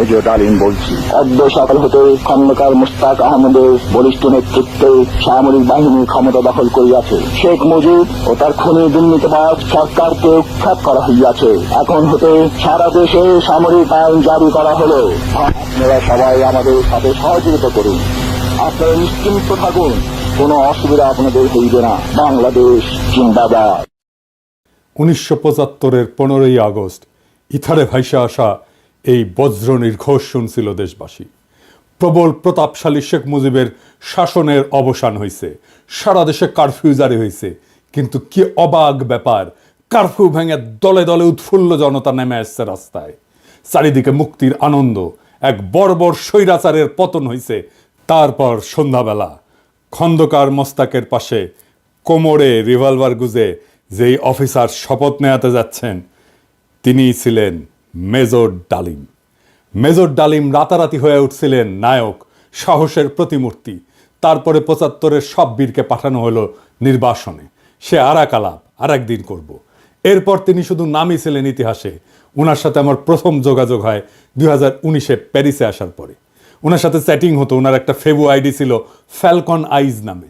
Major ডালিম বলছি। অদ্য সকাল হতে খন্দকার মুশতাক আহমদের বলিষ্ঠ নেতৃত্বে সামরিক বাহিনী ক্ষমতা দখল করিয়াছে। শেখ মুজিব ও তার খুনি দুর্নীতিবাজ সরকারকে উৎখাত করা হইয়াছে। এখন হতে সারা দেশে সামরিক আইন জারি করা হলো। আপনারা সবাই আমাদের সাথে সহযোগিতা করুন। আপনারা নিশ্চিন্ত থাকুন, কোনো অসুবিধা আপনাদের হইবে না। বাংলাদেশ জিন্দাবাদ। 1975-এর 15ই আগস্ট ইথারে ভাইসা আসা এই বজ্র নির্ঘোষ শুনছিল দেশবাসী। প্রবল প্রতাপশালী শেখ মুজিবের শাসনের অবসান হয়েছে, সারা দেশে কারফিউ জারি হয়েছে। কিন্তু কি অবাক ব্যাপার, কারফিউ ভেঙে দলে দলে উৎফুল্ল জনতা নেমে আসছে রাস্তায়। চারিদিকে মুক্তির আনন্দ, এক বর্বর স্বৈরাচারের পতন হয়েছে। তারপর সন্ধ্যাবেলা খন্দকার মোস্তাকের পাশে কোমরে রিভলভার গুজে যেই অফিসার শপথ নেওয়াতে যাচ্ছেন তিনিই ছিলেন মেজর ডালিম। মেজর ডালিম রাতারাতি হয়ে উঠছিলেন নায়ক, সাহসের প্রতিমূর্তি। তারপরে 75-এর সব বীরকে পাঠানো হলো নির্বাসনে। সে আর এক আলাপ আর একদিন করব। এরপর তিনি শুধু নামই ছিলেন ইতিহাসে। ওনার সাথে আমার প্রথম যোগাযোগ হয় 2019-এ প্যারিসে আসার পরে। ওনার সাথে চ্যাটিং হতো। ওনার একটা ফেবু আইডি ছিল ফ্যালকন আইজ নামে।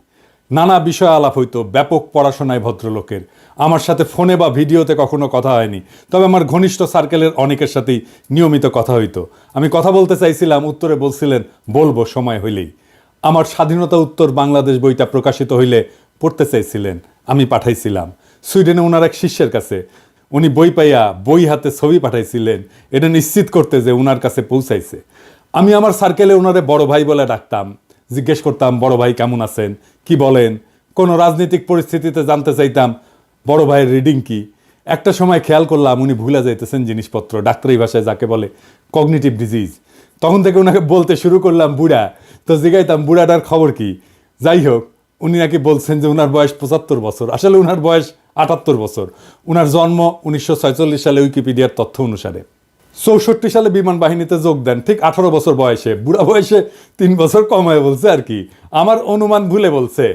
নানা বিষয় আলাপ হইতো, ব্যাপক পড়াশোনায় ভদ্রলোকের। আমার সাথে ফোনে বা ভিডিওতে কখনো কথা হয়নি, তবে আমার ঘনিষ্ঠ সার্কেলের অনেকের সাথেই নিয়মিত কথা হইতো। আমি কথা বলতে চাইছিলাম, উত্তরে বলছিলেন বলবো সময় হইলেই। আমার স্বাধীনতা উত্তর বাংলাদেশ বইটা প্রকাশিত হইলে পড়তে চাইছিলেন, আমি পাঠাইছিলাম সুইডেনে ওনার এক শিষ্যের কাছে। উনি বই পাইয়া বই হাতে ছবি পাঠাইছিলেন, এটা নিশ্চিত করতে যে ওনার কাছে পৌঁছাইছে। আমি আমার সার্কেলে ওনারে বড় ভাই বলে ডাকতাম। জিজ্ঞেস করতাম, বড় ভাই কেমন আছেন, কি বলেন। কোনো রাজনৈতিক পরিস্থিতিতে জানতে চাইতাম বড় ভাইয়ের রিডিং কি। একটা সময় খেয়াল করলাম উনি ভুলে যাইতেছেন জিনিসপত্র, ডাক্তারি ভাষায় যাকে বলে কগনিটিভ ডিজিজ। তখন থেকে ওনাকে বলতে শুরু করলাম বুড়া। তো জিজ্ঞাইতাম বুড়াটার খবর কি। যাই হোক, উনি নাকি বলছেন যে ওনার বয়স 75 বছর, আসলে ওনার বয়স 78 বছর। ওনার জন্ম 1946 সালে উইকিপিডিয়ার তথ্য অনুসারে। 64 সালে বিমান বাহিনীতে যোগ দেন ঠিক 18 বছর বয়সে। বুড়া বয়সে 3 বছর কম হয়ে বলছে আর কি, আমার অনুমান ভুলে বলছে।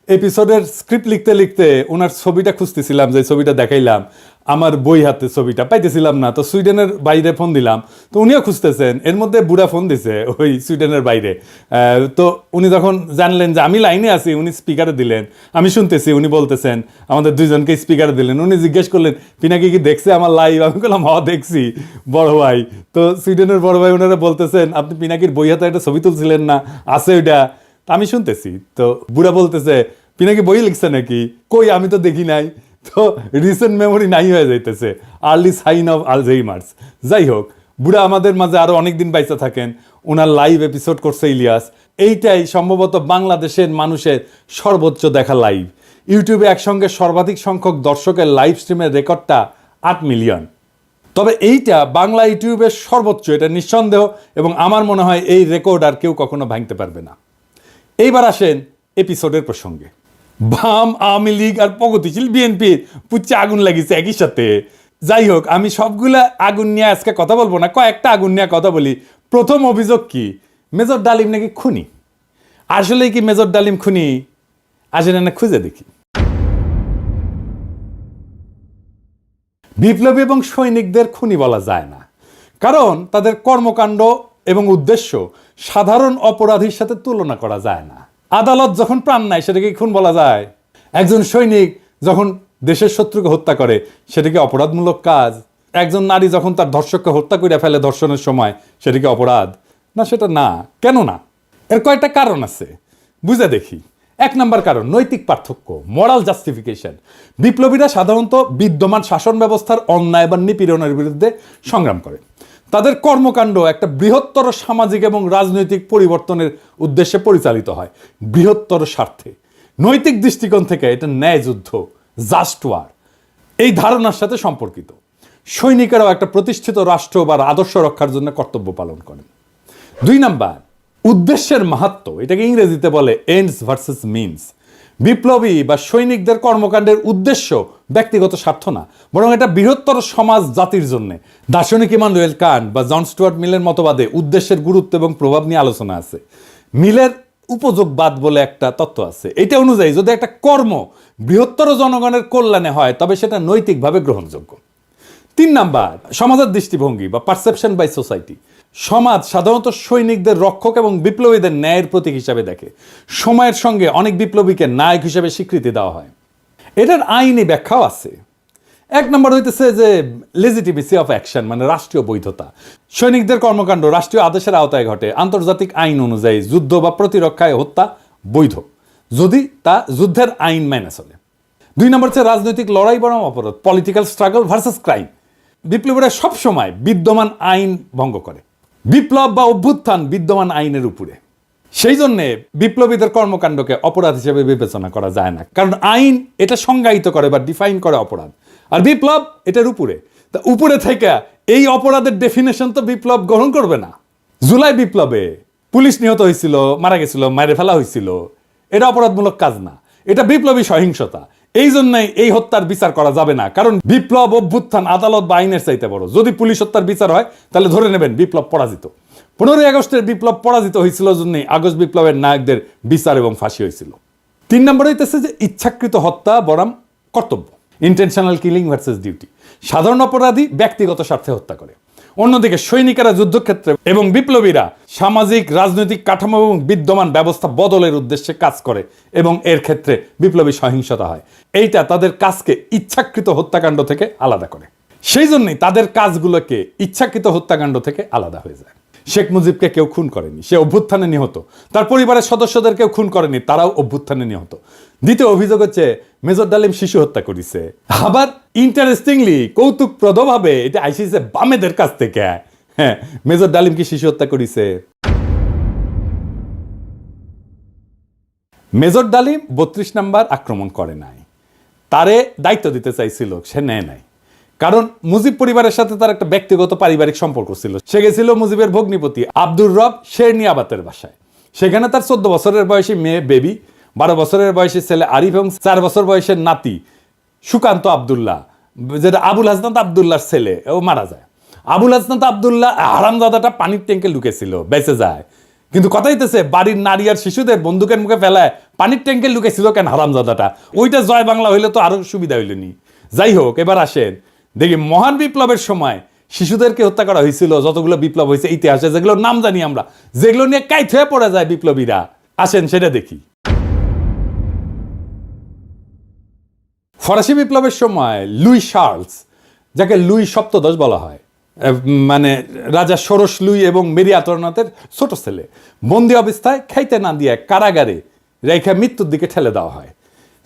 এপিসোডের স্ক্রিপ্ট লিখতে লিখতে ওনার ছবিটা খুঁজতেছিলাম, যে ছবিটা দেখাইলাম আমার বই হাতে, ছবিটা পাইতেছিলাম না। তো সুইডেনের বাইরে ফোন দিলাম, তো উনিও খুঁজতেছেন। এর মধ্যে বুড়া ফোন দিছে ওই সুইডেনের বাইরে। তো উনি যখন জানলেন যে আমি লাইনে আছি, উনি স্পিকারে দিলেন, আমি শুনতেছি। উনি বলতেছেন, আমাদের দুইজনকে স্পিকারে দিলেন। উনি জিজ্ঞেস করলেন পিনাকি কি দেখছে আমার লাইভ। আমি বললাম হ দেখছি বড় ভাই। তো সুইডেনের বড় ভাই ওনারা বলতেছেন, আপনি পিনাকির বই হাতে একটা ছবি তুলছিলেন না, আছে ওইটা। আমি শুনতেছি। তো বুড়া বলতেছে, পিনাকি বই লিখছে নাকি, কই আমি তো দেখি নাই। তো রিসেন্ট মেমোরি নাই হয়ে যাইতেছে, আর্লি সাইন অফ আলঝেইমার্স। যাই হোক, বুড়া আমাদের মাঝে আরো অনেকদিন বাইচা থাকেন। ওনার লাইভ এপিসোড করছে ইলিয়াস। এইটাই সম্ভবত বাংলাদেশের মানুষের সর্বোচ্চ দেখা লাইভ। ইউটিউবে একসঙ্গে সর্বাধিক সংখ্যক দর্শকের লাইভ স্ট্রিমের রেকর্ডটা 8 মিলিয়ন। তবে এইটা বাংলা ইউটিউবের সর্বোচ্চ, এটা নিঃসন্দেহ। এবং আমার মনে হয় এই রেকর্ড আর কেউ কখনো ভাঙতে পারবে না। এইবার আসেন এপিসোডের প্রসঙ্গে। বাম, আওয়ামী লীগ আর প্রগতিশীল বিএনপির পুচ্ছে আগুন লাগিয়েছে একই সাথে। যাই হোক, আমি সবগুলা আগুন নিয়ে আজকে কথা বলবো না, কয়েকটা আগুন নিয়ে কথা বলি। প্রথম অভিযোগ কি, মেজর ডালিম নাকি খুনি। আসলে কি মেজর ডালিম খুনি? আসলে না খুঁজে দেখি। বিপ্লবী এবং সৈনিকদের খুনি বলা যায় না, কারণ তাদের কর্মকাণ্ড এবং উদ্দেশ্য সাধারণ অপরাধীর সাথে তুলনা করা যায় না। আদালত যখন প্রাণ নেয় সেটাকে খুন বলা যায়? একজন সৈনিক যখন দেশের শত্রুকে হত্যা করে সেটাকে অপরাধমূলক কাজ? একজন নারী যখন তার ধর্ষককে হত্যা করে ফেলে ধর্ষণের সময়, সেটাকে অপরাধ না? সেটা না। কেন না? এর কয়েকটা কারণ আছে, বুঝে দেখি। 1 নম্বর কারণ, নৈতিক পার্থক্য, মোরাল জাস্টিফিকেশন। বিপ্লবীরা সাধারণত বিদ্যমান শাসন ব্যবস্থার অন্যায় বা নিপীড়নের বিরুদ্ধে সংগ্রাম করে। তাদের কর্মকাণ্ড একটা বৃহত্তর সামাজিক এবং রাজনৈতিক পরিবর্তনের উদ্দেশ্যে পরিচালিত হয়, বৃহত্তর স্বার্থে। নৈতিক দৃষ্টিকোণ থেকে এটা ন্যায় যুদ্ধ, জাস্ট ওয়ার, এই ধারণার সাথে সম্পর্কিত। সৈনিকেরাও একটা প্রতিষ্ঠিত রাষ্ট্র বা আদর্শ রক্ষার জন্য কর্তব্য পালন করেন। 2 নাম্বার, উদ্দেশ্যের মাহাত্ম্য। এটাকে ইংরেজিতে বলে এন্ডস ভার্সেস মিনস। বিপ্লবী বা সৈনিকদের কর্মকাণ্ডের উদ্দেশ্য ব্যক্তিগত স্বার্থ না, বরং এটা বৃহত্তর সমাজ জাতির জন্য। দার্শনিক ইমানুয়েল কান্ট বা জন স্টুয়ার্ট মিলের মতবাদে উদ্দেশ্যের গুরুত্ব এবং প্রভাব নিয়ে আলোচনা আছে। মিলের উপযোগবাদ বলে একটা তত্ত্ব আছে। এটা অনুযায়ী যদি একটা কর্ম বৃহত্তর জনগণের কল্যাণে হয় তবে সেটা নৈতিকভাবে গ্রহণযোগ্য। 3 নাম্বার, সমাজের দৃষ্টিভঙ্গি বা পারসেপশন বাই সোসাইটি। সমাজ সাধারণত সৈনিকদের রক্ষক এবং বিপ্লবীদের ন্যায়ের প্রতীক হিসাবে দেখে। সময়ের সঙ্গে অনেক বিপ্লবীকে নায়ক হিসেবে স্বীকৃতি দেওয়া হয়। এটার আইনি ব্যাখ্যাও আছে। এক নম্বর হইতেছে যে লেজিটিমেসি অফ অ্যাকশন, মানে রাষ্ট্রীয় বৈধতা। সৈনিকদের কর্মকাণ্ড রাষ্ট্রীয় আদেশের আওতায় ঘটে। আন্তর্জাতিক আইন অনুযায়ী যুদ্ধ বা প্রতিরক্ষায় হত্যা বৈধ, যদি তা যুদ্ধের আইন মেনে চলে। 2 নম্বর হচ্ছে রাজনৈতিক লড়াই বনাম অপরাধ, পলিটিক্যাল স্ট্রাগল ভার্সেস ক্রাইম। বিপ্লবীরা সবসময় বিদ্যমান আইন ভঙ্গ করে। বিপ্লব বা অভ্যুত্থান বিদ্যমান আইনের উপরে। সেই জন্যে বিপ্লবীদের কর্মকাণ্ডকে অপরাধ হিসেবে বিবেচনা করা যায় না, কারণ আইন এটা সংজ্ঞায়িত করে বা ডিফাইন করে অপরাধ, আর বিপ্লব এটার উপরে। তা উপরে থেকে এই অপরাধের ডেফিনেশন তো বিপ্লব গ্রহণ করবে না। জুলাই বিপ্লবে পুলিশ নিহত হয়েছিল, মারা গেছিল, মেরে ফেলা হয়েছিল, এটা অপরাধমূলক কাজ না, এটা বিপ্লবী সহিংসতা। এই জন্যই এই হত্যার বিচার করা যাবে না, কারণ বিপ্লব অভ্যুত্থান আদালত বা আইনের চাইতে বড়। যদি পুলিশ হত্যার বিচার হয় তাহলে ধরে নেবেন বিপ্লব পরাজিত। 15ই আগস্টের বিপ্লব পরাজিত হয়েছিল জন্যই আগস্ট বিপ্লবের নায়কদের বিচার এবং ফাঁসি হয়েছিল। 3 নম্বর হইতেছে যে ইচ্ছাকৃত হত্যা বনাম কর্তব্য, ইন্টেনশনাল কিলিং ভার্সেস ডিউটি। সাধারণ অপরাধী ব্যক্তিগত স্বার্থে হত্যা করে, অন্যদিকে সৈনিকেরা যুদ্ধক্ষেত্রে এবং বিপ্লবীরা সামাজিক রাজনৈতিক কাঠামো এবং বিদ্যমান ব্যবস্থা বদলের উদ্দেশ্যে কাজ করে এবং এর ক্ষেত্রে বিপ্লবী সহিংসতা হয়। এইটা তাদের কাজকে ইচ্ছাকৃত হত্যাকাণ্ড থেকে আলাদা করে। সেই জন্যই তাদের কাজগুলোকে ইচ্ছাকৃত হত্যাকাণ্ড থেকে আলাদা হয়ে যায়। শেখ মুজিবকে কেউ খুন করেনি, সে অভ্যুত্থানে নিহত। তার পরিবারের সদস্যদের কেউ খুন করেনি, তারাও অভ্যুত্থানে নিহত। দ্বিতীয় অভিযোগ হচ্ছে মেজর ডালিম শিশু হত্যা করেছে। আবার ইন্টারেস্টিংলি কৌতুকপ্রদভাবে এটা আইসিছে বামেদের কাছ থেকে। হ্যাঁ, মেজর ডালিম কি শিশু হত্যা করেছে? মেজর ডালিম 32 নাম্বার আক্রমণ করে নাই, তারে দায়িত্ব দিতে চাইছিল, সে নেয় নাই। কারণ মুজিব পরিবারের সাথে তার একটা ব্যক্তিগত পারিবারিক সম্পর্ক ছিল। সে গেছিল মুজিবের ভগ্নিপতি আব্দুর রব শেরনিয়াবাতের বাসায়। সেখানে তার 14 বছরের বয়সী মেয়ে বেবি, 12 বছরের বয়সী ছেলে আরিফ এবং 4 বছর বয়সের নাতি সুকান্ত আব্দুল্লাহ, যেটা আবুল হাসনাত আব্দুল্লাহর ছেলে, ও মারা যায়। আবুল হাসনাত আব্দুল্লাহ হারামজাদাটা পানির ট্যাঙ্কে লুকেছিল, বেঁচে যায়। কিন্তু কথা হইতেছে বাড়ির নারী আর শিশুদের বন্দুকের মুখে ফেলায় পানির ট্যাঙ্কে লুকেছিল কেন হারামজাদাটা? ওইটা জয় বাংলা হইলে তো আরো সুবিধা হইল নি। যাই হোক, এবার আসেন দেখি মহান বিপ্লবের সময় শিশুদেরকে হত্যা করা হয়েছিল যতগুলো বিপ্লব হয়েছে ইতিহাসে, যেগুলোর নাম জানি আমরা, যেগুলো নিয়ে কাইত হয়ে পড়ে যায় বিপ্লবীরা। আসেন সেটা দেখি। ফরাসি বিপ্লবের সময় লুই শার্লস, যাকে লুই সপ্তদশ বলা হয়, মানে রাজা ষোড়শ লুই এবং মেরি আতরনাথের ছোট ছেলে, বন্দি অবস্থায় খাইতে না দিয়ে কারাগারে রেখা মৃত্যুর দিকে ঠেলে দেওয়া হয়।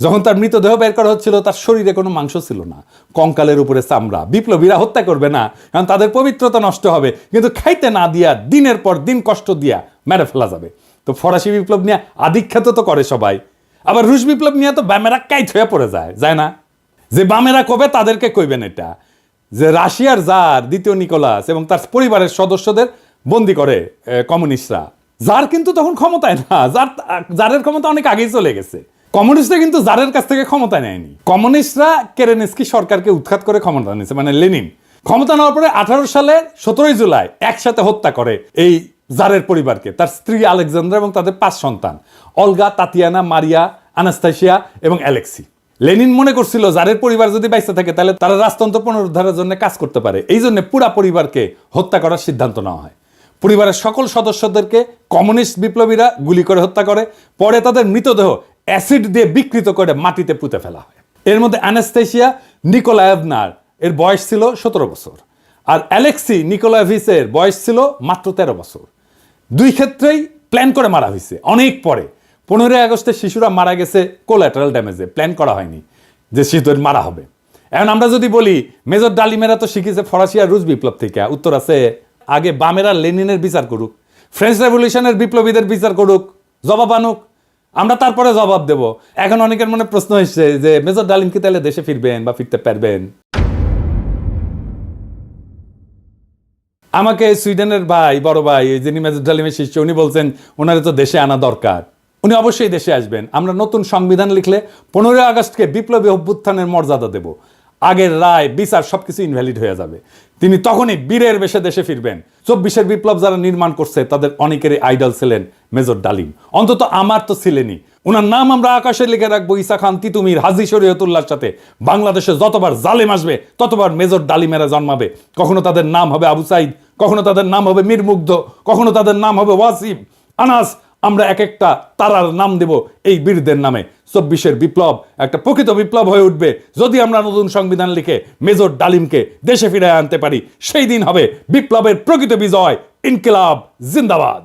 যখন তার মৃতদেহ বের করা হচ্ছিল তার শরীরে কোনো মাংস ছিল না, কঙ্কালের উপরে চামড়া। বিপ্লবীরা হত্যা করবে না, কারণ তাদের পবিত্রতা নষ্ট হবে, কিন্তু খাইতে না দিয়া দিনের পর দিন কষ্ট দিয়া মেরে ফেলা যাবে। তো ফরাসি বিপ্লব নিয়ে আধিখ্যাত তো করে সবাই, আবার রুশ বিপ্লব নিয়ে তো বামেরা কাইত হয়ে পড়ে যায় না? যে বামেরা কবে তাদেরকে কইবেন এটা, যে রাশিয়ার জার দ্বিতীয় নিকোলাস এবং তার পরিবারের সদস্যদের বন্দি করে কমিউনিস্টরা। জার কিন্তু তখন ক্ষমতায় না, জারের ক্ষমতা অনেক আগেই চলে গেছে। কমিউনিস্টরা কিন্তু জারের কাছ থেকে ক্ষমতা নেয়নি। কমিউনিস্টরা কেরেনস্কি সরকারকে উৎখাত করে ক্ষমতা নিয়েছে, মানে লেনিন। ক্ষমতা নেওয়ার পরে 18 সালের 17 জুলাই একসাথে হত্যা করে এই জারের পরিবারকে, তার স্ত্রী আলেকজান্দ্রা এবং তাদের 5 সন্তান, অলগা, তাতিয়ানা, মারিয়া, আনাস্তাসিয়া এবং অ্যালেক্সি। লেনিন মনে করছিল জারের পরিবার যদি বাইসে থাকে তাহলে তারা রাজতন্ত্র পুনরুদ্ধারের জন্য কাজ করতে পারে। এই জন্য পুরা পরিবারকে হত্যা করার সিদ্ধান্ত নেওয়া হয়। পরিবারের সকল সদস্যদেরকে কমিউনিস্ট বিপ্লবীরা গুলি করে হত্যা করে, পরে তাদের মৃতদেহ অ্যাসিড দিয়ে বিকৃত করে মাটিতে পুঁতে ফেলা হয়। এর মধ্যে আনাস্তাসিয়া নিকোলায়েভনার এর বয়স ছিল 17 বছর, আর অ্যালেক্সি নিকোলায়েভিচের বয়স ছিল মাত্র 13 বছর। দুই ক্ষেত্রেই প্ল্যান করে মারা হয়েছে অনেক পরে। 15ই আগস্টে শিশুরা মারা গেছে কোল্যাটারাল ড্যামেজে, প্ল্যান করা হয়নি যে শিশুদের মারা হবে। এখন আমরা যদি বলি মেজর ডালিমেরা তো শিখেছে ফরাসি আর রুশ বিপ্লব থেকে, উত্তর আছে আগে বামেরা লেনিনের বিচার করুক, ফ্রেঞ্চ রেভলিউশনের বিপ্লবীদের বিচার করুক, জবাব আনুক, আমরা তারপরে জবাব দেব। এখন অনেকের মনে প্রশ্ন এসছে যে মেজর ডালিম কি তাহলে দেশে ফিরবেন বা ফিরতে পারবেন? আমাকে সুইডেনের ভাই, বড় ভাই, যিনি মেজর ডালিমের শিষ্য, উনি বলছেন ওনারে তো দেশে আনা দরকার, উনি অবশ্যই দেশে আসবেন। আমরা নতুন সংবিধান লিখলে 15ই আগস্টকে বিপ্লবী অভ্যুত্থানের মর্যাদা দেব। আগের রায় বিচার সবকিছু ইনভ্যালিড হয়ে যাবে। তিনি তখনই বীরের বেশে দেশে ফিরবেন। 24-এর বিপ্লব যারা নির্মাণ করছে তাদের অনেকেরই আইডল ছিলেন মেজর ডালিম, অন্তত আমার তো ছিলেনই। ওনার নাম আমরা আকাশে লিখে রাখবো ঈসা খান তিতুমির, হাজী শরীয়তুল্লাহর সাথে। বাংলাদেশে যতবার জালেম আসবে ততবার মেজর ডালিমেরা জন্মাবে। কখনো তাদের নাম হবে আবু সাইদ, কখনো তাদের নাম হবে মীর মুগ্ধ, কখনো তাদের নাম হবে ওয়াসিম, আনাস। আমরা এক একটা তারার নাম দেব এই বীরদের নামে। 24-এর বিপ্লব একটা প্রকৃত বিপ্লব হয়ে উঠবে যদি আমরা নতুন সংবিধান লিখে মেজর ডালিমকে দেশে ফিরে আনতে পারি। সেই দিন হবে বিপ্লবের প্রকৃত বিজয়। ইনকিলাব জিন্দাবাদ।